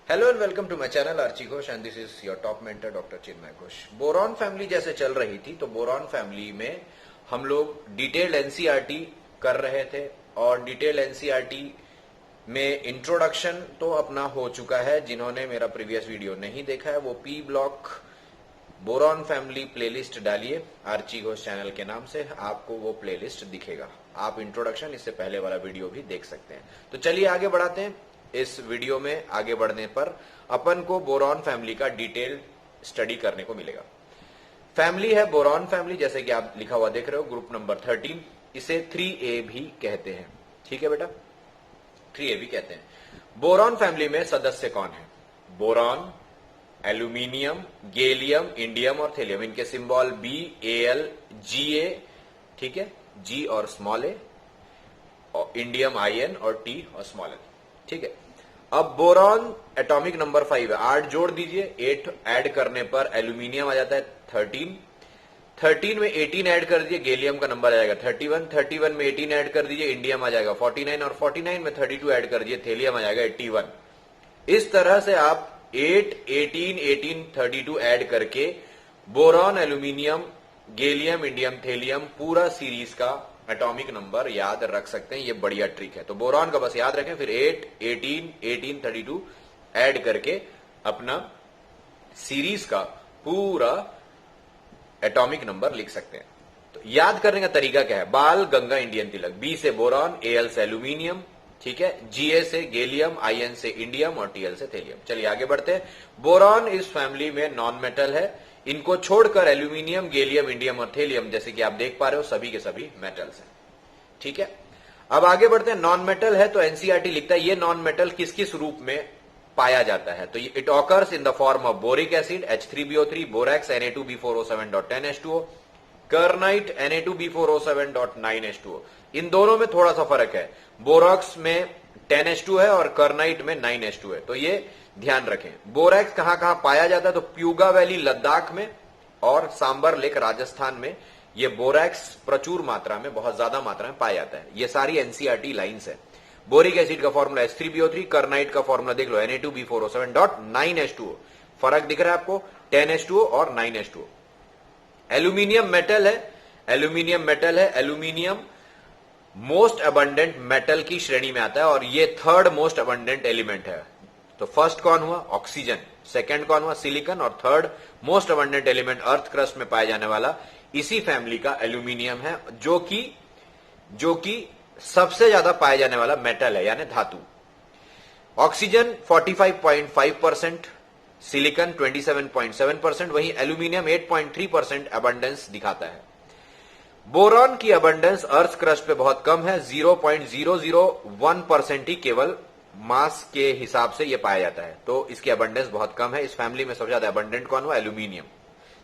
Hello and welcome to my channel Archi Ghosh and this is your top mentor doctor Chinmay Ghosh. Boron family जैसे चल रही थी तो बोरॉन फैमिली में हम लोग डिटेल्ड एनसीईआरटी कर रहे थे और डिटेल्ड एनसीईआरटी में इंट्रोडक्शन तो अपना हो चुका है। जिन्होंने मेरा प्रीवियस वीडियो नहीं देखा है वो P block boron family playlist डालिए आर्ची घोष चैनल के नाम से, आपको वो प्लेलिस्ट दिखेगा। आप इंट्रोडक्शन इससे पहले वाला वीडियो भी देख सकते हैं। तो चलिए आगे बढ़ाते हैं। इस वीडियो में आगे बढ़ने पर अपन को बोरॉन फैमिली का डिटेल स्टडी करने को मिलेगा। फैमिली है बोरॉन फैमिली, जैसे कि आप लिखा हुआ देख रहे हो, ग्रुप नंबर 13। इसे 3A भी कहते हैं। ठीक है बेटा, 3A भी कहते हैं। बोरॉन फैमिली में सदस्य कौन है? बोरॉन, एल्यूमिनियम, गैलियम, इंडियम और थेलियम। इनके सिंबल BAl, Ga, ठीक है, G और स्मॉल ए, और इंडियम In और T और स्मॉल एल। ठीक है, अब बोरॉन एटॉमिक नंबर 5 है। 8 जोड़ दीजिए, 8 ऐड करने पर एल्यूमिनियम आ जाता है 13। 13 में 18 ऐड कर दीजिए, गैलियम का नंबर आ जाएगा 31। 31 में 18 ऐड कर दीजिए, इंडियम आ जाएगा 49 और 49 में 32 ऐड कर दीजिए, थेलियम आ जाएगा 81। इस तरह से आप 8, 18, 18, 32 ऐड करके boron, aluminium, gallium, indium, thallium पूरा सीरीज का एटॉमिक नंबर याद रख सकते हैं। ये बढ़िया ट्रिक है। तो बोरॉन का बस याद रखें, फिर 8, 18, 18, 32 ऐड करके अपना सीरीज का पूरा एटॉमिक नंबर लिख सकते हैं। तो याद करने का तरीका क्या है? बाल गंगा इंडियन तिलक, B से बोरॉन, Al से एल्यूमिनियम, ठीक है, Ga से गैलियम, In से इंडियम और Tl से थेलियम। चलिए आगे बढ़ते हैं। बोरॉन इस फैमिली में नॉन मेटल है। इनको छोड़कर एल्यूमिनियम, गैलियम, इंडियम और थेलियम जैसे कि आप देख पा रहे हो सभी के सभी मेटल्स हैं। ठीक है, अब आगे बढ़ते हैं। नॉन मेटल है तो एनसीईआरटी लिखता है ये नॉन मेटल किस किस रूप में पाया जाता है। तो it occurs in the form of boric acid H3BO3, borax Na2B4O7.10H2O, कर्नाइट Na2B4O7.9H2O। इन दोनों में थोड़ा सा फर्क है, बोरॉक्स में 10H2 है और कर्नाइट में 9H2 है। तो ये ध्यान रखें। बोरैक्स कहां कहां पाया जाता है? तो प्यूगा वैली लद्दाख में और सांबर लेक राजस्थान में ये बोरैक्स प्रचुर मात्रा में, बहुत ज्यादा मात्रा में पाया जाता है। ये सारी एनसीईआरटी लाइंस है। बोरिक एसिड का फॉर्मूला H3BO3, कर्नाइट का फॉर्मूला देख लो Na2B4O7.9H2O। फर्क दिख रहा है आपको, 10H2O और 9H2O। एल्यूमिनियम मेटल है, एल्यूमिनियम मेटल है। एल्यूमिनियम मोस्ट अबंडेंट मेटल की श्रेणी में आता है और ये थर्ड मोस्ट अबंडेंट एलिमेंट है। तो फर्स्ट कौन हुआ? ऑक्सीजन, सेकंड कौन हुआ? सिलिकॉन, और third most abundant element earth crust में पाया जाने वाला इसी फैमिली का एल्यूमिनियम है, जो कि सबसे ज्यादा पाया जाने वाला मेटल है, यानी धातु। ऑक्सीजन 45.5%, सिलिकॉन 27.7%, वहीं एल्यूमिनियम 8.3% अबंडेंस दिखाता है। बोरॉन की अबंडेंस अर्थ क्रस्ट पे बहुत कम है, 0.001% ही केवल मास के हिसाब से यह पाया जाता है। तो इसकी अबंडेंस बहुत कम है। इस फैमिली में सबसे ज्यादा अबंडेंट कौन हुआ? एल्यूमिनियम।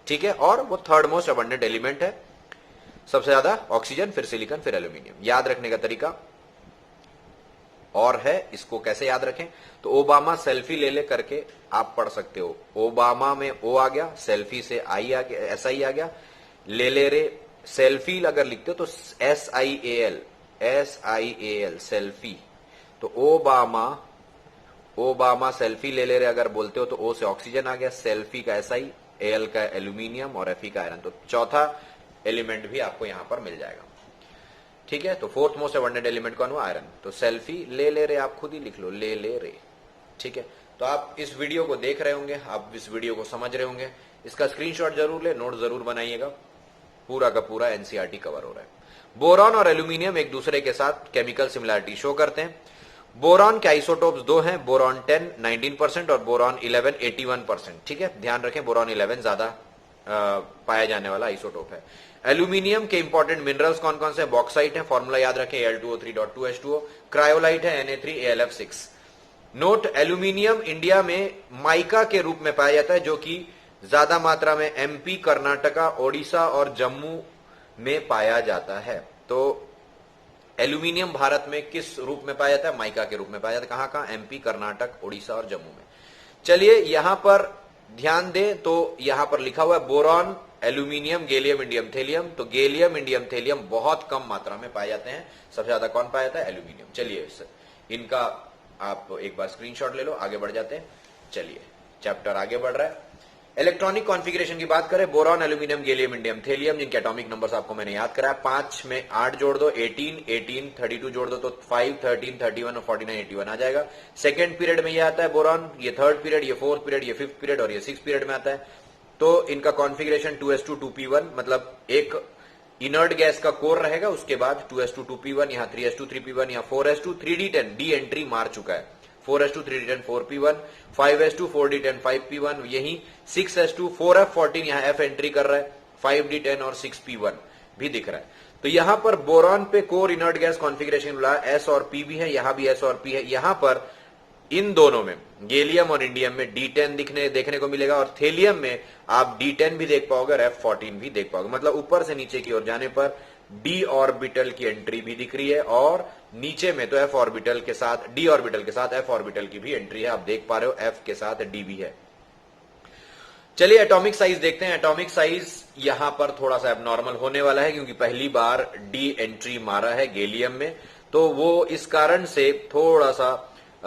ठीक है, और वो थर्ड मोस्ट अबंडेंट एलिमेंट है। सबसे ज्यादा ऑक्सीजन, फिर सिलिकॉन, फिर एल्यूमिनियम। याद रखने का तरीका और है, इसको कैसे याद रखें? तो ओबामा सेल्फी ले ले करके आप पढ़ सकते हो। ओबामा में O आ गया, सेल्फी से I आ गया, SI आ गया। ले ले रे सेल्फी अगर लिखते हो तो SIAL, सेल्फी। तो ओबामा सेल्फी ले ले रहे अगर बोलते हो तो O से ऑक्सीजन आ गया, सेल्फी का SI, Al का एल्यूमिनियम और Fe का आयरन। तो चौथा एलिमेंट भी आपको यहां पर मिल जाएगा। ठीक है, तो फोर्थ मोस्ट अबंडेंट एलिमेंट कौन हुआ? आयरन। तो सेल्फी ले ले रे आप खुद ही लिख लो, ले ले रे। ठीक है, तो आप इस वीडियो को देख रहे होंगे, आप इस वीडियो को समझ रहे होंगे। इसका स्क्रीनशॉट जरूर ले, नोट जरूर बनाइएगा। पूरा का पूरा एनसीईआरटी कवर हो रहा है। बोरॉन और एल्यूमिनियम एक दूसरे के साथ केमिकल सिमिलरिटी शो करते हैं। बोरॉन के आइसोटोप्स दो हैं, बोरॉन 10 19% और बोरॉन 11 81%। ठीक है, ध्यान रखें, बोरॉन 11 ज्यादा पाया जाने वाला आइसोटोप है। एल्यूमिनियम के इंपॉर्टेंट मिनरल्स कौन कौन से? बॉक्साइट है, फॉर्मूला याद रखें Al2O3.2H2O। क्रायोलाइट है Na3AlF6। नोट, एल्यूमिनियम इंडिया में माइका के रूप में पाया जाता है, जो कि ज्यादा मात्रा में MP, कर्नाटका, ओडिशा और जम्मू में पाया जाता है। तो एल्यूमिनियम भारत में किस रूप में पाया जाता है? माइका के रूप में पाया जाता है। कहां कहां? MP, कर्नाटक, ओडिशा और जम्मू में। चलिए यहां पर ध्यान दें तो यहां पर लिखा हुआ है boron, aluminium, gallium, indium, thallium. तो गैलियम, इंडियम, थेलियम बहुत कम मात्रा में पाए जाते हैं। सबसे ज्यादा कौन पाया जाता है? एल्यूमिनियम। चलिए इनका आप एक बार स्क्रीनशॉट ले लो, आगे बढ़ जाते हैं। चलिए चैप्टर आगे बढ़ रहा है। इलेक्ट्रॉनिक कॉन्फ़िगरेशन की बात करें, boron, aluminium, gallium, indium, thallium, जिनके एटॉमिक नंबर्स आपको मैंने याद कराया। 5 में 8 जोड़ दो, 18, 18, 32 जोड़ दो तो 5, 13, 31 और 49, 81 आ जाएगा। सेकेंड पीरियड में ये आता है बोरॉन, ये थर्ड पीरियड, ये फोर्थ पीरियड, ये फिफ्थ पीरियड और ये सिक्स पीरियड में आता है। तो इनका कॉन्फ़िगरेशन 2s2 2p1, मतलब एक इनर्ट गैस का कोर रहेगा, उसके बाद 2s2 2p1, यहां 3s2 3p1, यहां 4s2 3d10, डी एंट्री मार चुका है, 4s2 3d10 4p1, 5s2 4d10 5p1, यही 6s2 4f14, यहां f एंट्री कर रहा है, 5d10 और 6p1 भी दिख रहा है। तो यहां पर बोरॉन पे कोर इनर्ट गैस कॉन्फ़िगरेशन बोला s और p भी है, यहां भी s और p है। यहां पर इन दोनों में, गैलियम और इंडियम में D10 देखने को मिलेगा और थेलियम में आप D10 भी देख पाओगे और F14 भी देख पाओगे। मतलब ऊपर से नीचे की ओर जाने पर d ऑर्बिटल की एंट्री भी दिख रही है और नीचे में तो f ऑर्बिटल के साथ, d ऑर्बिटल के साथ f ऑर्बिटल की भी एंट्री है। आप देख पा रहे हो f के साथ d भी है। चलिए एटॉमिक साइज देखते हैं। एटॉमिक साइज यहां पर थोड़ा सा एबनॉर्मल होने वाला है क्योंकि पहली बार d एंट्री मारा है गैलियम में, तो वो इस कारण से थोड़ा सा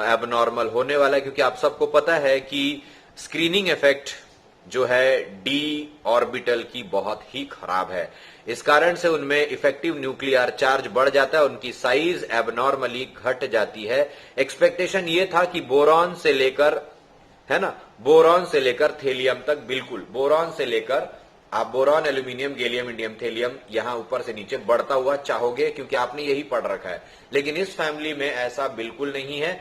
एबनॉर्मल होने वाला है, क्योंकि आप सबको पता है कि स्क्रीनिंग इफेक्ट जो है डी ऑर्बिटल की बहुत ही खराब है। इस कारण से उनमें इफेक्टिव न्यूक्लियर चार्ज बढ़ जाता है, उनकी साइज एबनॉर्मली घट जाती है। एक्सपेक्टेशन ये था कि बोरॉन से लेकर, है ना, बोरॉन से लेकर थेलियम तक, बिल्कुल बोरॉन से लेकर आप boron, aluminium, gallium, indium, thallium यहां ऊपर से नीचे बढ़ता हुआ चाहोगे क्योंकि आपने यही पढ़ रखा है। लेकिन इस फैमिली में ऐसा बिल्कुल नहीं है।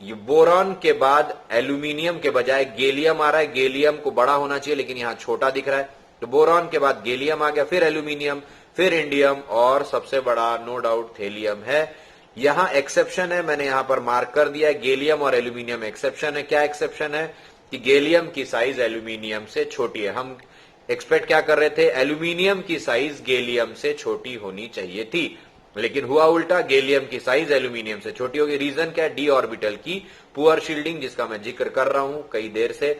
ये बोरॉन के बाद एल्यूमिनियम के बजाय गैलियम आ रहा है। गैलियम को बड़ा होना चाहिए लेकिन यहां छोटा दिख रहा है। तो बोरॉन के बाद गैलियम आ गया, फिर एल्यूमिनियम, फिर इंडियम और सबसे बड़ा नो डाउट थेलियम है। यहां एक्सेप्शन है, मैंने यहां पर मार्क कर दिया है, गैलियम और एल्यूमिनियम एक्सेप्शन है। क्या एक्सेप्शन है? कि गैलियम की साइज एल्यूमिनियम से छोटी है। हम एक्सपेक्ट क्या कर रहे थे? एल्यूमिनियम की साइज गैलियम से छोटी होनी चाहिए थी, लेकिन हुआ उल्टा, गैलियम की साइज एल्यूमिनियम से छोटी होगी। रीजन क्या है? डी ऑर्बिटल की पुअर शील्डिंग, जिसका मैं जिक्र कर रहा हूं कई देर से।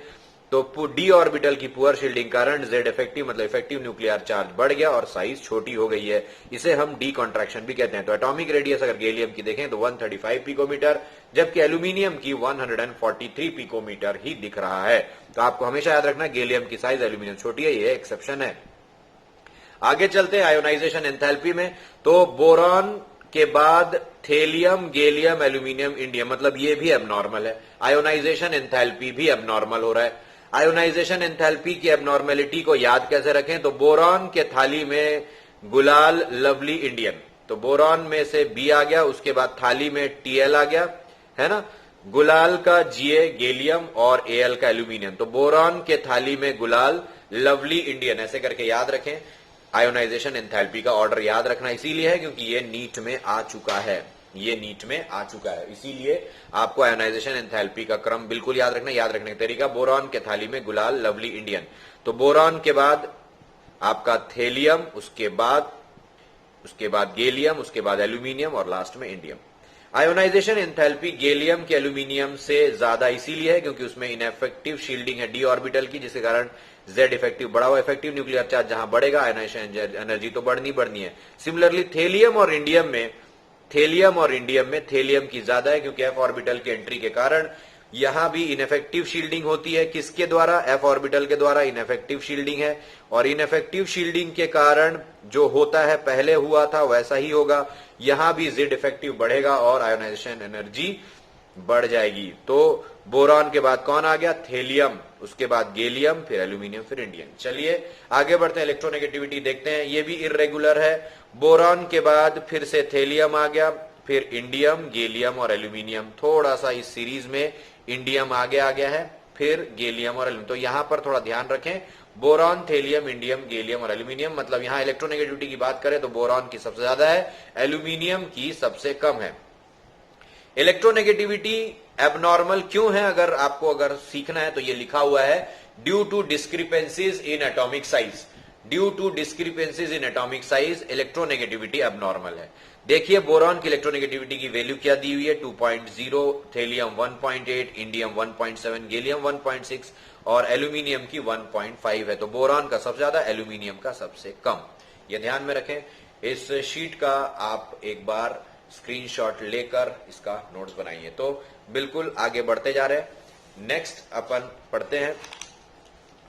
तो डी ऑर्बिटल की पुअर शील्डिंग कारण जेड इफेक्टिव मतलब इफेक्टिव न्यूक्लियर चार्ज बढ़ गया और साइज छोटी हो गई है। इसे हम डी कॉन्ट्रैक्शन भी कहते हैं। तो एटॉमिक रेडियस अगर गैलियम की देखें तो 135 पिकोमीटर, जबकि एल्यूमिनियम की 143 पिकोमीटर ही दिख रहा है। तो आपको हमेशा याद रखना गैलियम की साइज एल्यूमिनियम छोटी है, ये एक्सेप्शन है। आगे चलते हैं आयोनाइजेशन एंथैल्पी में। तो बोरॉन के बाद थेलियम, गैलियम, एल्यूमिनियम, इंडियम, मतलब ये भी एबनॉर्मल है। आयोनाइजेशन एंथैल्पी भी एबनॉर्मल हो रहा है। आयोनाइजेशन एंथैल्पी की एबनॉर्मेलिटी को याद कैसे रखें? तो बोरॉन के थाली में गुलाल, लवली, इंडियन, तो बोरॉन में से बी आ गया, उसके बाद थाली में टीएल आ गया, है ना, गुलाल का जीए गैलियम और एएल का एल्यूमिनियम। तो बोरॉन के थाली में गुलाल, लवली, इंडियन, ऐसे करके याद रखें। आयोनाइजेशन एंथैल्पी का ऑर्डर याद रखना इसीलिए है क्योंकि ये नीट में आ चुका है, ये नीट में आ चुका है, इसीलिए आपको आयोनाइजेशन एंथैल्पी का क्रम बिल्कुल याद रखना। याद रखने का तरीका, बोरॉन के थाली में गुलाल, लवली, इंडियन, तो बोरॉन के बाद आपका थेलियम, उसके बाद गैलियम, उसके बाद एल्यूमिनियम और लास्ट में इंडियम। आयोनाइजेशन एंथैल्पी गैलियम के एल्यूमिनियम से ज्यादा इसीलिए है क्योंकि उसमें इनएफेक्टिव शील्डिंग है डी ऑर्बिटल की, जिसके कारण जेड इफेक्टिव बढ़ा हुआ। इफेक्टिव न्यूक्लियर चार्ज जहां बढ़ेगा आयोनाइजेशन एनर्जी तो बढ़नी है। सिमिलरली थेलियम और इंडियम में थेलियम की ज्यादा है क्योंकि एफ ऑर्बिटल की एंट्री के कारण यहां भी इनएफेक्टिव शील्डिंग होती है। किसके द्वारा? एफ ऑर्बिटल के द्वारा इनएफेक्टिव शील्डिंग है, और इनएफेक्टिव शील्डिंग के कारण जो होता है पहले हुआ था वैसा ही होगा। यहां भी जेड इफेक्टिव बढ़ेगा और आयोनाइजेशन एनर्जी बढ़ जाएगी। तो बोरॉन के बाद कौन आ गया? थेलियम, उसके बाद गैलियम, फिर एल्यूमिनियम, फिर इंडियम। चलिए आगे बढ़ते हैं, इलेक्ट्रोनेगेटिविटी देखते हैं। ये भी इर्रेगुलर है। बोरॉन के बाद फिर से थेलियम आ गया, फिर इंडियम, गैलियम और एल्यूमिनियम। थोड़ा सा इस सीरीज में इंडियम आगे आ गया है, फिर गैलियम और एल्यूमिनियम। तो यहां पर थोड़ा ध्यान रखें, बोरॉन, थेलियम, इंडियम, गैलियम और एल्यूमिनियम, मतलब यहां इलेक्ट्रोनेगेटिविटी की बात करें तो बोरॉन की सबसे ज्यादा है, एल्यूमिनियम की सबसे कम है। इलेक्ट्रोनेगेटिविटी एबनॉर्मल क्यों है? अगर सीखना है तो ये लिखा हुआ है, due to discrepancies in atomic size. Due to discrepancies in atomic size electronegativity abnormal है। देखिए बोरॉन की इलेक्ट्रोनेगेटिविटी की वैल्यू क्या दी हुई है, 2.0, थेलियम 1.8, इंडियम 1.7, गैलियम 1.6 और एल्यूमिनियम की 1.5 है। तो बोरॉन का सबसे ज्यादा, एल्यूमिनियम का सबसे कम। ये ध्यान में रखें। इस शीट का आप एक बार स्क्रीनशॉट लेकर इसका नोट्स बनाइए। तो बिल्कुल आगे बढ़ते जा रहे हैं। नेक्स्ट अपन पढ़ते हैं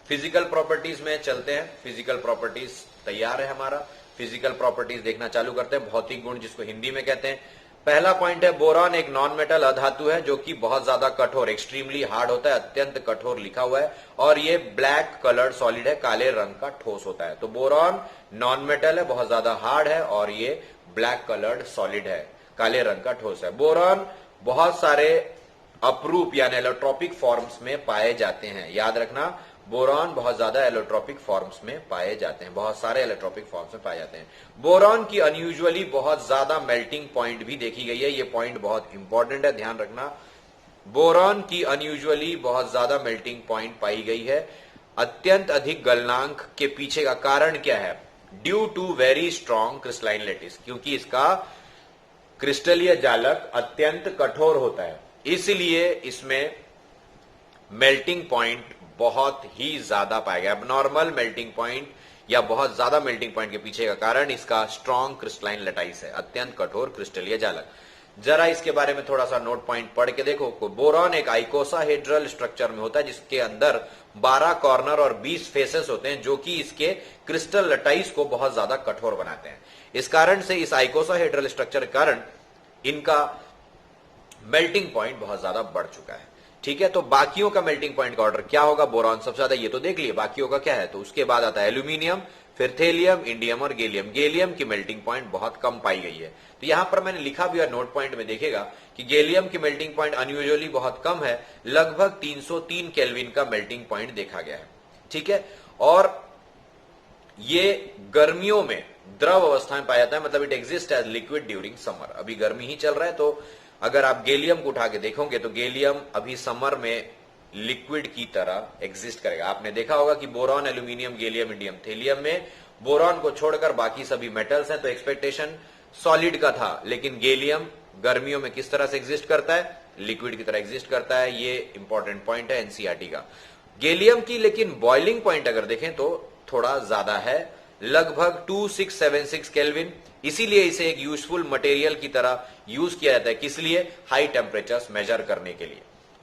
फिजिकल प्रॉपर्टीज में चलते हैं। फिजिकल प्रॉपर्टीज तैयार है हमारा, फिजिकल प्रॉपर्टीज देखना चालू करते हैं। भौतिक गुण जिसको हिंदी में कहते हैं। पहला पॉइंट है बोरॉन एक नॉन मेटल अधातु है जो कि बहुत ज्यादा कठोर, एक्सट्रीमली हार्ड होता है, अत्यंत कठोर लिखा हुआ है, और ये ब्लैक कलर्ड सॉलिड है, काले रंग का ठोस होता है। तो बोरॉन नॉन मेटल है, बहुत ज्यादा हार्ड है, और ये ब्लैक कलर्ड सॉलिड है, काले रंग का ठोस है। बोरॉन बहुत सारे अपरूप यानी एलोट्रोपिक फॉर्म्स में पाए जाते हैं। याद रखना, बोरॉन बहुत ज्यादा एलोट्रोपिक फॉर्म्स में पाए जाते हैं, बहुत सारे एलोट्रोपिक फॉर्म्स में पाए जाते हैं। बोरॉन की अनयूजुअली बहुत ज्यादा मेल्टिंग पॉइंट भी देखी गई है, ये पॉइंट बहुत इंपॉर्टेंट है, ध्यान रखना। बोरॉन की अनयूजुअली बहुत ज्यादा मेल्टिंग पॉइंट पाई गई है। अत्यंत अधिक गलनांक के पीछे का कारण क्या है? Due to very strong crystalline lattice, क्योंकि इसका क्रिस्टलीय जालक अत्यंत कठोर होता है, इसलिए इसमें मेल्टिंग पॉइंट बहुत ही ज्यादा पाया गया। नॉर्मल मेल्टिंग पॉइंट या बहुत ज्यादा मेल्टिंग पॉइंट के पीछे का कारण इसका स्ट्रॉन्ग क्रिस्टलाइन लैटिस है, अत्यंत कठोर क्रिस्टलीय जालक। जरा इसके बारे में थोड़ा सा नोट पॉइंट पढ़ के देखो। बोरॉन एक आइकोसाहेड्रल स्ट्रक्चर में होता है जिसके अंदर 12 कॉर्नर और 20 फेसेस होते हैं जो कि इसके क्रिस्टल लैटिस को बहुत ज्यादा कठोर बनाते हैं। इस कारण से इस आइकोसाहेड्रल स्ट्रक्चर के कारण इनका मेल्टिंग पॉइंट बहुत ज्यादा बढ़ चुका है। ठीक है, तो बाकियों का मेल्टिंग पॉइंट का ऑर्डर क्या होगा? बोरॉन सबसे ज्यादा, ये तो देख लिए, बाकियों का क्या है? तो उसके बाद आता है एल्यूमिनियम, फिर थेलियम, इंडियम और गैलियम। गैलियम की मेल्टिंग पॉइंट बहुत कम पाई गई है। तो यहां पर मैंने लिखा भी है, नोट पॉइंट में देखेगा कि गैलियम की मेल्टिंग पॉइंट अनयूजुअली बहुत कम है, लगभग 303 केल्विन का मेल्टिंग पॉइंट देखा गया है। ठीक है, और ये गर्मियों में द्रव अवस्था में पाया जाता है, मतलब it exist as liquid during summer. अभी गर्मी ही चल रहा है, तो अगर आप गैलियम को उठा के देखोगे तो गैलियम अभी समर में लिक्विड की तरह एग्जिस्ट करेगा। आपने देखा होगा कि boron, aluminium, gallium, indium, thallium में बोरॉन को छोड़कर बाकी सभी मेटल्स हैं, तो एक्सपेक्टेशन सॉलिड का था, लेकिन गैलियम गर्मियों में किस तरह से एग्जिस्ट करता है? लिक्विड की तरह एग्जिस्ट करता है। ये इंपॉर्टेंट पॉइंट है एनसीईआरटी का। गैलियम की लेकिन बॉइलिंग पॉइंट अगर देखें तो थोड़ा ज्यादा है, लगभग 2676 केल्विन। इसीलिए इसे एक यूजफुल मटेरियल की तरह यूज किया जाता है। किस लिए? हाई टेम्परेचर्स मेजर करने के लिए।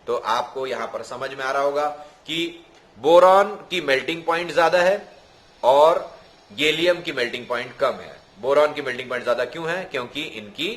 तो आपको यहां पर समझ में आ रहा होगा कि बोरॉन की मेल्टिंग पॉइंट ज्यादा है और गैलियम की मेल्टिंग पॉइंट कम है। बोरॉन की मेल्टिंग पॉइंट ज्यादा क्यों है? क्योंकि इनकी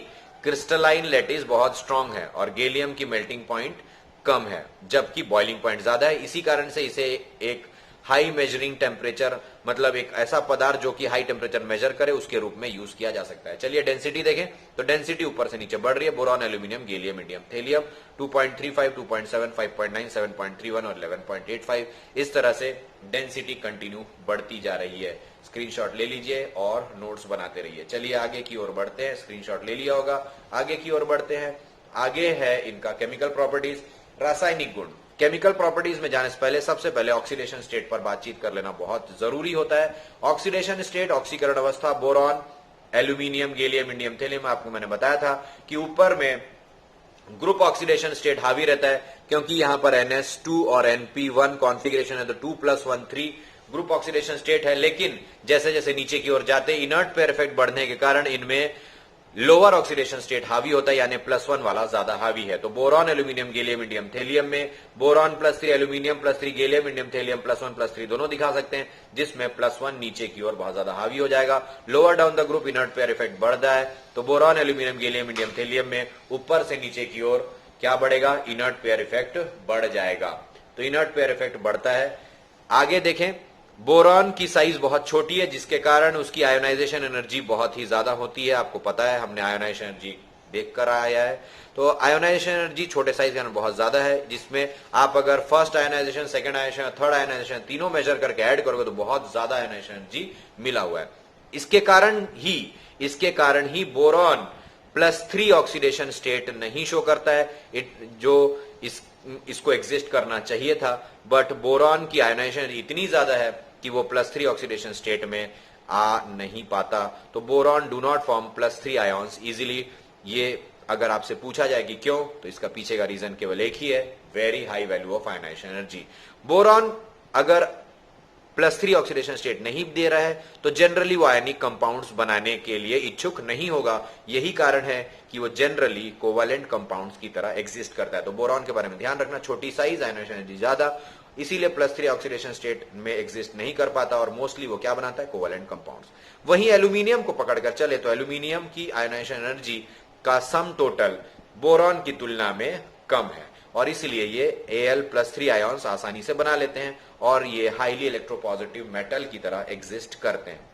क्रिस्टलाइन लैटिस बहुत स्ट्रांग है, और गैलियम की मेल्टिंग पॉइंट कम है, जबकि बॉइलिंग पॉइंट ज्यादा है। इसी कारण से इसे एक हाई मेजरिंग टेम्परेचर, मतलब एक ऐसा पदार्थ जो कि हाई टेम्परेचर मेजर करे, उसके रूप में यूज किया जा सकता है। चलिए डेंसिटी देखें, तो डेंसिटी ऊपर से नीचे बढ़ रही है। Boron, aluminium, gallium, indium, thallium 2.35, 2.7, 5.9, 7.31 और 11.85, इस तरह से डेंसिटी कंटिन्यू बढ़ती जा रही है। स्क्रीनशॉट ले लीजिए और नोट्स बनाते रहिए। चलिए आगे की ओर बढ़ते हैं। स्क्रीनशॉट ले लिया होगा, आगे की ओर बढ़ते हैं। आगे है इनका केमिकल प्रॉपर्टीज, रासायनिक गुण। केमिकल प्रॉपर्टीज में जाने से पहले सबसे पहले ऑक्सीडेशन स्टेट पर बातचीत कर लेना बहुत जरूरी होता है। ऑक्सीडेशन स्टेट, ऑक्सीकरण अवस्था, boron, aluminium, gallium, indium, thallium, आपको मैंने बताया था कि ऊपर में ग्रुप ऑक्सीडेशन स्टेट हावी रहता है, क्योंकि यहां पर NS2 और NP1 कॉन्फिगरेशन है, तो 2+1 3 ग्रुप ऑक्सीडेशन स्टेट है। लेकिन जैसे जैसे नीचे की ओर जाते इनर्ट पेयर इफेक्ट बढ़ने के कारण इनमें लोअर ऑक्सीडेशन स्टेट हावी होता है, यानी +1 वाला ज्यादा हावी है। तो boron, aluminium, gallium, indium, thallium में boron +3, aluminium +3, gallium, indium, thallium +1 +3 दोनों दिखा सकते हैं, जिसमें +1 नीचे की ओर बहुत ज्यादा हावी हो जाएगा। Lower down the group inert pair effect बढ़ता है, तो boron, aluminium, gallium, indium, thallium में ऊपर से नीचे की ओर क्या बढ़ेगा? इनर्ट पेयर इफेक्ट बढ़ जाएगा। तो इनर्ट पेयर इफेक्ट बढ़ता है। आगे देखें, बोरॉन की साइज बहुत छोटी है, जिसके कारण उसकी आयोनाइजेशन एनर्जी बहुत ही ज्यादा होती है। आपको पता है, हमने आयोनाइजेशन एनर्जी देखकर आया है। तो आयोनाइजेशन एनर्जी छोटे साइज के कारण बहुत ज्यादा है, जिसमें आप अगर first ionization, second ionization, third ionization तीनों मेजर करके ऐड करोगे तो बहुत ज्यादा आयोनाइजेशन एनर्जी मिला हुआ है। इसके कारण ही बोरॉन +3 ऑक्सीडेशन स्टेट नहीं शो करता है, जो इसको एग्जिस्ट करना चाहिए था। बट बोरॉन की आयोनाइजेशन इतनी ज्यादा है कि वो +3 ऑक्सीडेशन स्टेट में आ नहीं पाता। तो boron do not form +3 ions easily. ये अगर आपसे पूछा जाए कि क्यों, तो इसका पीछे का रीजन केवल एक ही है, very high value of ionization energy. Boron अगर +3 ऑक्सीडेशन स्टेट नहीं दे रहा है तो जनरली वो आयनिक कंपाउंड्स बनाने के लिए इच्छुक नहीं होगा। यही कारण है कि वो जनरली कोवैलेंट कंपाउंड्स की तरह एग्जिस्ट करता है। तो बोरॉन के बारे में ध्यान रखना, छोटी साइज, आयनाइजेशन एनर्जी ज्यादा, इसीलिए +3 ऑक्सीडेशन स्टेट में एग्जिस्ट नहीं कर पाता और मोस्टली वो क्या बनाता है, कोवैलेंट कंपाउंड्स। वहीं एल्यूमिनियम को पकड़कर चले तो एल्यूमिनियम की आयनाइजेशन एनर्जी का सम टोटल बोरॉन की तुलना में कम है और इसलिए ये Al+3 आयॉन्स आसानी से बना लेते हैं और ये हाईली इलेक्ट्रोपॉजिटिव मेटल की तरह एग्जिस्ट करते हैं।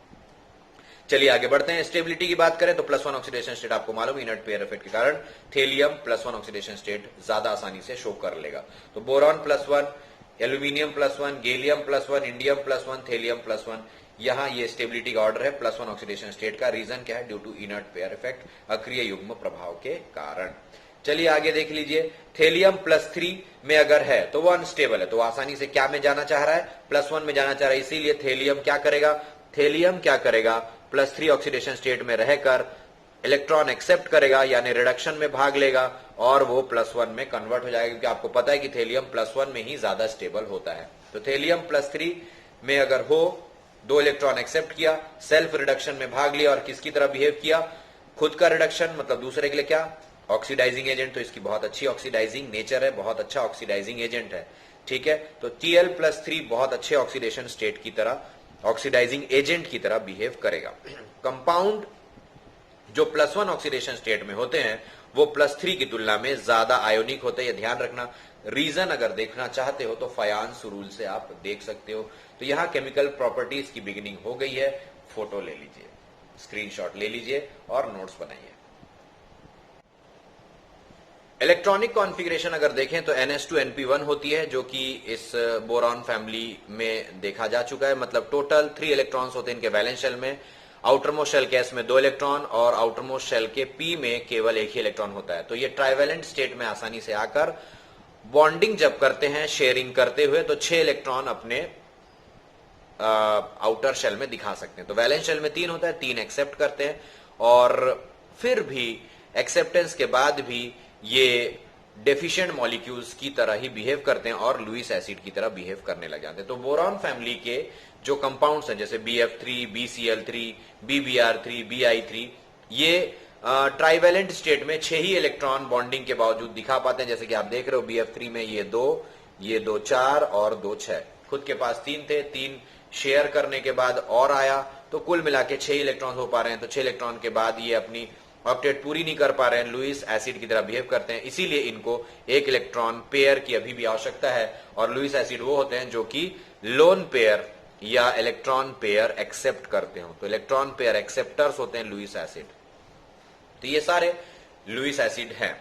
चलिए आगे बढ़ते हैं। स्टेबिलिटी की बात करें तो +1 ऑक्सीडेशन स्टेट आपको मालूम, इनर्ट पेयर इफेक्ट के कारण थेलियम +1 ऑक्सीडेशन स्टेट ज्यादा आसानी से शो कर लेगा। तो boron +1, aluminium +1, gallium +1, indium +1, thallium +1, यहां ये स्टेबिलिटी का ऑर्डर है +1 ऑक्सीडेशन स्टेट का। रीजन क्या है, due to inert pair effect, अक्रिय युग्म प्रभाव के कारण। चलिए आगे देख लीजिए, थेलियम +3 में अगर है तो वो अनस्टेबल है, तो आसानी से क्या में जाना चाह रहा है, +1 में जाना चाह रहा है। इसीलिए थेलियम क्या करेगा, +3 ऑक्सीडेशन स्टेट में रहकर इलेक्ट्रॉन एक्सेप्ट करेगा, यानी रिडक्शन में भाग लेगा और वो +1 में कन्वर्ट हो जाएगा, क्योंकि आपको पता है कि थेलियम +1 में ही ज्यादा स्टेबल होता है। तो थेलियम +3 में अगर हो, 2 इलेक्ट्रॉन एक्सेप्ट किया, सेल्फ रिडक्शन में भाग लिया और किसकी तरह बिहेव किया, खुद का रिडक्शन, मतलब दूसरे के लिए क्या, ऑक्सीडाइजिंग एजेंट। तो इसकी बहुत अच्छी ऑक्सीडाइजिंग नेचर है, बहुत अच्छा ऑक्सीडाइजिंग एजेंट है, ठीक है। तो Tl+3 बहुत अच्छे ऑक्सीडेशन स्टेट की तरह, ऑक्सीडाइजिंग एजेंट की तरह बिहेव करेगा। कंपाउंड जो +1 ऑक्सीडेशन स्टेट में होते हैं वो +3 की तुलना में ज्यादा आयोनिक होते हैं, ये ध्यान रखना। रीजन अगर देखना चाहते हो तो फायांस रूल से आप देख सकते हो। तो यहां केमिकल प्रॉपर्टीज की बिगिनिंग हो गई है, फोटो ले लीजिए, स्क्रीनशॉट ले लीजिए और नोट्स बनाइए। इलेक्ट्रॉनिक कॉन्फ़िगरेशन अगर देखें तो NH2NP1 होती है, जो कि इस बोरॉन फैमिली में देखा जा चुका है। मतलब टोटल 3 इलेक्ट्रॉन्स होते हैं इनके वैलेंस शेल में। आउटरमोस्ट शेल के S में 2 इलेक्ट्रॉन और आउटरमोस्ट शेल के P में केवल एक ही इलेक्ट्रॉन होता है। तो ये ट्राइवेलेंट स्टेट में आसानी से आकर बॉन्डिंग जब करते हैं शेयरिंग करते हुए तो 6 इलेक्ट्रॉन अपने आउटर शेल में दिखा सकते हैं। तो वैलेंस शेल में 3 होता है, 3 एक्सेप्ट करते हैं और फिर भी एक्सेप्टेंस के बाद भी ये डेफिशिएंट मॉलिक्यूल्स की तरह ही बिहेव करते हैं और लुईस एसिड की तरह बिहेव करने लग जाते हैं। तो बोरॉन फैमिली के जो कंपाउंड्स हैं जैसे BF3, BCl3, BBr3, Bi3, ये ट्राइवेलेंट स्टेट में 6 ही इलेक्ट्रॉन बॉन्डिंग के बावजूद दिखा पाते हैं। जैसे कि आप देख रहे हो BF3 में ये 2 4 और 2 6, खुद के पास 3 थे, 3 शेयर करने के बाद और आया, तो कुल मिला के 6 इलेक्ट्रॉन हो पा रहे हैं। तो 6 इलेक्ट्रॉन के बाद ये अपनी ऑक्टेट पूरी नहीं कर पा रहे हैं, लुईस एसिड की तरह बिहेव करते हैं। इसीलिए इनको एक इलेक्ट्रॉन पेयर की अभी भी आवश्यकता है और लुईस एसिड वो होते हैं जो कि लोन पेयर या इलेक्ट्रॉन पेयर एक्सेप्ट करते हो। तो इलेक्ट्रॉन पेयर एक्सेप्टर्स होते हैं लुईस एसिड। तो ये सारे लुईस एसिड हैं।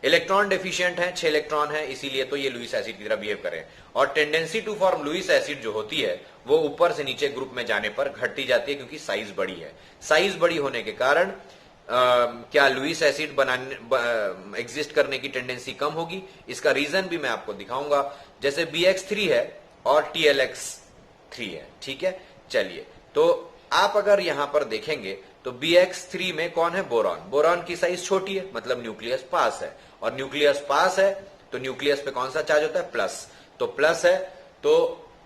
इलेक्ट्रॉन डेफिशिएंट है, 6 इलेक्ट्रॉन है, इसीलिए तो ये लुईस एसिड की तरह बिहेव करें। और tendency to form Lewis acid जो होती है वो ऊपर से नीचे ग्रुप में जाने पर घटती जाती है, क्योंकि साइज बड़ी है। साइज बड़ी होने के कारण क्या लुईस एसिड बनाने एग्जिस्ट करने की टेंडेंसी कम होगी। इसका रीजन भी मैं आपको दिखाऊंगा। जैसे BX3 है और TLX3 है, ठीक है। चलिए, तो आप अगर यहां पर देखेंगे तो BX3 में कौन है, बोरॉन। बोरॉन की साइज छोटी है, मतलब न्यूक्लियस पास है, और न्यूक्लियस पास है तो न्यूक्लियस पे कौन सा चार्ज होता है, प्लस। तो प्लस है तो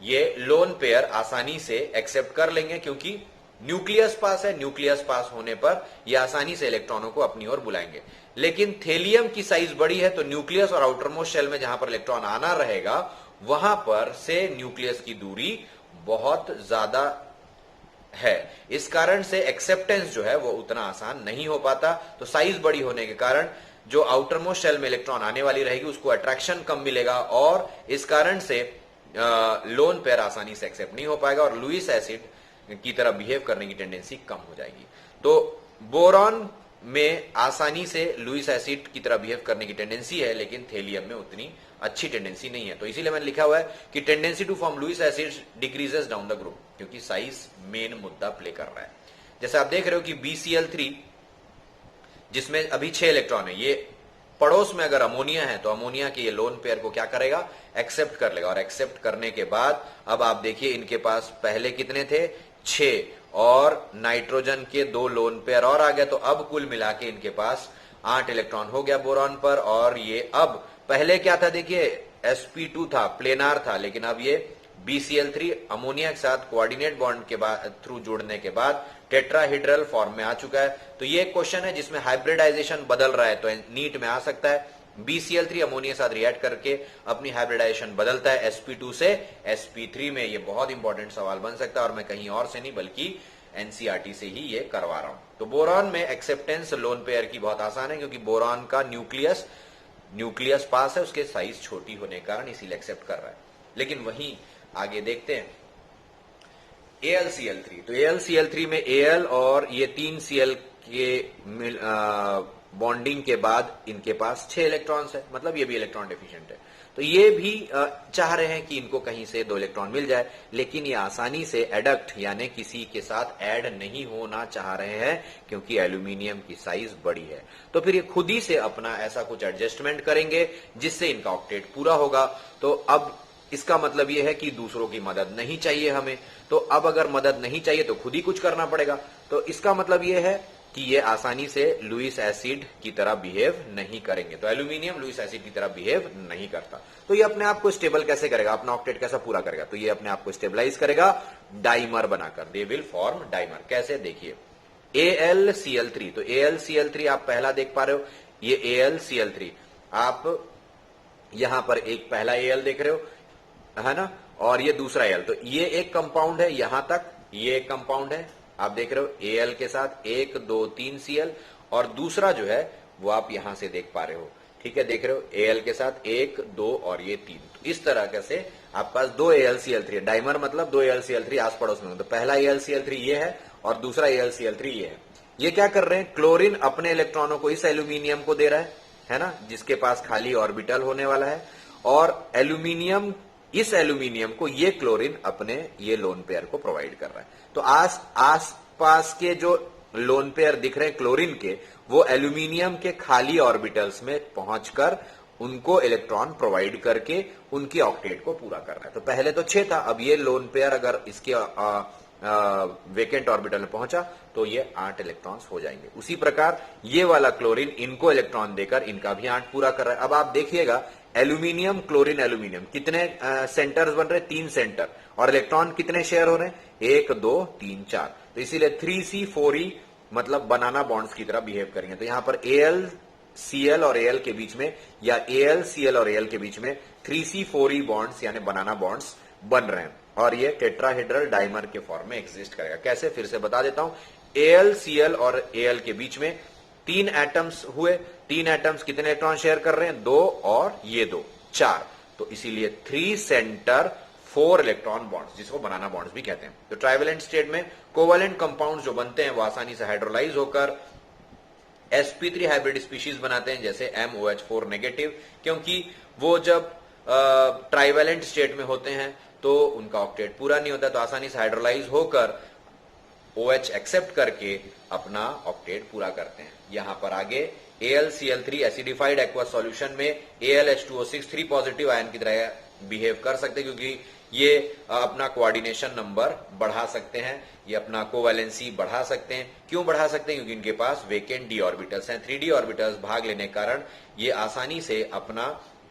ये लोन पेयर आसानी से एक्सेप्ट कर लेंगे, क्योंकि न्यूक्लियस पास है। न्यूक्लियस पास होने पर ये आसानी से इलेक्ट्रॉनों को अपनी ओर बुलाएंगे। लेकिन थेलियम की साइज बड़ी है तो न्यूक्लियस और आउटरमोस्ट शेल में जहां पर इलेक्ट्रॉन आना रहेगा वहां पर से न्यूक्लियस की दूरी बहुत ज्यादा है। इस कारण से एक्सेप्टेंस जो है वो उतना आसान नहीं हो पाता। तो साइज बड़ी होने के कारण जो आउटरमोस्ट शेल में इलेक्ट्रॉन आने वाली रहेगी उसको अट्रैक्शन कम मिलेगा और इस कारण से लोन पेयर आसानी से एक्सेप्ट नहीं हो पाएगा और लुईस एसिड की तरह बिहेव करने की टेंडेंसी कम हो जाएगी। तो बोरॉन में आसानी से लुईस एसिड की तरह बिहेव करने की टेंडेंसी है, लेकिन थेलियम में उतनी अच्छी टेंडेंसी नहीं है। तो इसीलिए मैंने लिखा हुआ है कि tendency to form Lewis acid decreases down the group, क्योंकि साइज मेन मुद्दा प्ले कर रहा है। जैसे आप देख रहे हो कि BCl3 जिसमें अभी 6 इलेक्ट्रॉन है, ये पड़ोस में अगर अमोनिया है तो अमोनिया के ये लोन पेयर को क्या करेगा, एक्सेप्ट कर लेगा। और एक्सेप्ट करने के बाद अब आप देखिए इनके पास पहले कितने थे, 6, और नाइट्रोजन के 2 लोन पेयर और आ गया। तो अब कुल मिला के इनके पास 8 इलेक्ट्रॉन हो गया बोरॉन पर। और ये अब पहले क्या था देखिए, sp2 था, प्लेनार था, लेकिन अब ये BCl3 अमोनिया के साथ कोऑर्डिनेट बॉन्ड के बाद थ्रू जुड़ने के बाद टेट्राहेड्रल फॉर्म में आ चुका है। तो ये एक क्वेश्चन है जिसमें हाइब्रिडाइजेशन बदल रहा है, तो नीट में आ सकता है। BCl3 अमोनिया के साथ रिएक्ट करके अपनी हाइब्रिडाइजेशन बदलता है sp2 से sp3 में। ये बहुत इंपॉर्टेंट सवाल बन सकता है और मैं कहीं और से नहीं बल्कि एनसीईआरटी से ही ये करवा रहा हूं। तो बोरॉन में एक्सेप्टेंस लोन पेयर की बहुत आसान है, क्योंकि बोरॉन का न्यूक्लियस पास है, उसके साइज छोटी होने के कारण इसीलिए एक्सेप्ट कर रहा है। लेकिन वहीं आगे देखते हैं AlCl3। तो AlCl3 में Al और ये 3 Cl के बॉन्डिंग के बाद इनके पास 6 इलेक्ट्रॉन्स है, मतलब ये भी इलेक्ट्रॉन डेफिशिएंट है। तो ये भी चाह रहे हैं कि इनको कहीं से 2 इलेक्ट्रॉन मिल जाए, लेकिन ये आसानी से एडक्ट यानी किसी के साथ ऐड नहीं होना चाह रहे हैं, क्योंकि एल्यूमिनियम की साइज बड़ी है। तो फिर ये खुद ही से अपना ऐसा कुछ एडजस्टमेंट करेंगे जिससे इनका ऑक्टेट पूरा होगा। तो अब इसका मतलब यह है कि दूसरों की मदद नहीं चाहिए हमें। तो अब अगर मदद नहीं चाहिए तो खुद ही कुछ करना पड़ेगा। तो इसका मतलब यह है कि ये आसानी से लुईस एसिड की तरह बिहेव नहीं करेंगे। तो एल्यूमिनियम लुईस एसिड की तरह बिहेव नहीं करता। तो ये अपने आप को स्टेबल कैसे करेगा, अपना ऑक्टेट कैसा पूरा करेगा? तो ये अपने आप को स्टेबलाइज करेगा डाइमर बनाकर। They will form dimer. कैसे, देखिए AlCl3। तो AlCl3 आप पहला देख पा रहे हो, ये AlCl3। आप यहां पर एक पहला Al देख रहे हो, है ना, और ये दूसरा Al। तो ये एक कंपाउंड है, यहां तक ये एक कंपाउंड है, आप देख रहे हो Al के साथ 1 2 3 Cl, और दूसरा जो है वो आप यहां से देख पा रहे हो। ठीक है, देख रहे हो Al के साथ 1 2 और ये 3। तो इस तरह से आपके पास 2 AlCl3 है। डाइमर मतलब 2 AlCl3 आस पड़ोस में। तो पहला AlCl3 ये है और दूसरा AlCl3 ये है। ये क्या कर रहे हैं, क्लोरीन अपने इलेक्ट्रॉनों को इस एल्यूमिनियम को दे रहा है ना, जिसके पास खाली ऑर्बिटल होने वाला है, और एल्यूमिनियम इस एल्यूमिनियम को ये क्लोरीन अपने ये लोन पेयर को प्रोवाइड कर रहा है। तो आस पास के जो लोन पेयर दिख रहे हैं क्लोरीन के, वो एल्यूमिनियम के खाली ऑर्बिटल्स में पहुंचकर उनको इलेक्ट्रॉन प्रोवाइड करके उनकी ऑक्टेट को पूरा कर रहा है। तो पहले तो 6 था, अब ये लोन पेयर अगर इसके वेकेंट ऑर्बिटल में पहुंचा तो ये 8 इलेक्ट्रॉन्स हो जाएंगे। उसी प्रकार ये वाला क्लोरीन इनको इलेक्ट्रॉन देकर इनका भी 8 पूरा कर रहा है। अब आप देखिएगा एल्यूमिनियम क्लोरीन एल्यूमिनियम कितने सेंटर्स बन रहे, 3 सेंटर, और इलेक्ट्रॉन कितने शेयर हो रहे हैं, 1 2 3 4। तो इसीलिए 3C4E मतलब बनाना बॉन्ड्स की तरह बिहेव करेंगे। तो यहां पर AlCl और Al के बीच में, या AlCl और Al के बीच में 3C4E बॉन्ड्स यानी बनाना बॉन्ड्स बन रहे हैं, और ये टेट्राहेड्रल डाइमर के फॉर्म में एग्जिस्ट करेगा। कैसे, फिर से बता देता हूं। AlCl और Al के बीच में 3 एटम्स हुए, 3 एटम्स कितने इलेक्ट्रॉन शेयर कर रहे हैं, 2 और ये 2 4। तो इसीलिए 3 सेंटर 4 इलेक्ट्रॉन बॉन्ड्स, जिसको बनाना बॉन्ड्स भी कहते हैं। तो ट्राइवेलेंट स्टेट में कोवेलेंट कंपाउंड्स जो बनते हैं वो आसानी से हाइड्रोलाइज होकर sp3 हाइब्रिड स्पीशीज बनाते हैं, जैसे MOH4 नेगेटिव, क्योंकि वो जब ट्राइवेलेंट स्टेट में होते हैं तो उनका ऑक्टेट पूरा नहीं होता, तो आसानी से हाइड्रोलाइज होकर OH एक्सेप्ट करके अपना ऑक्टेट पूरा करते हैं। यहां पर आगे AlCl3 एसिडिफाइड एक्वस सॉल्यूशन में AlH2O6 3 पॉजिटिव आयन की तरह बिहेव कर सकते हैं, क्योंकि ये अपना कोऑर्डिनेशन नंबर बढ़ा सकते हैं, ये अपना कोवैलेंसी बढ़ा सकते हैं। क्यों बढ़ा सकते हैं, क्योंकि इनके पास वेकेंट d ऑर्बिटल्स हैं। 3d ऑर्बिटल्स भाग लेने के कारण ये आसानी से अपना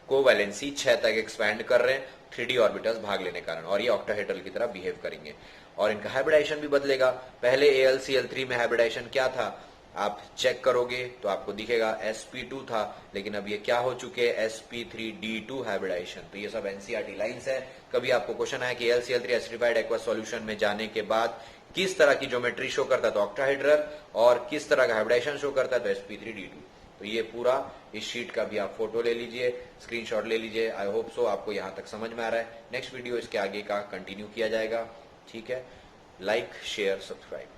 कोवैलेंसी 6 तक एक्सपैंड कर रहे हैं, 3d ऑर्बिटल्स भाग लेने के कारण, और ये ऑक्टाहेड्रल की तरह बिहेव करेंगे। और इनका हाइब्रिडाइजेशन भी बदलेगा। पहले AlCl3 में हाइब्रिडाइजेशन क्या था, आप चेक करोगे तो आपको दिखेगा sp2 था, लेकिन अब ये क्या हो चुके हैं, sp3d2 हाइब्रिडाइजेशन। तो ये सब एनसीईआरटी लाइंस है। कभी आपको क्वेश्चन आया कि AlCl3 एसिडिफाइड एक्वस सॉल्यूशन में जाने के बाद किस तरह की ज्योमेट्री शो करता है, तो ऑक्टाहेड्रल, और किस तरह का हाइब्रिडाइजेशन शो करता है, तो sp3d2। तो ये पूरा इस शीट का भी आप फोटो ले लीजिए, स्क्रीनशॉट ले लीजिए। आई होप सो आपको यहां तक समझ में आ रहा है। नेक्स्ट वीडियो इसके आगे का कंटिन्यू किया जाएगा। ठीक है, लाइक शेयर सब्सक्राइब।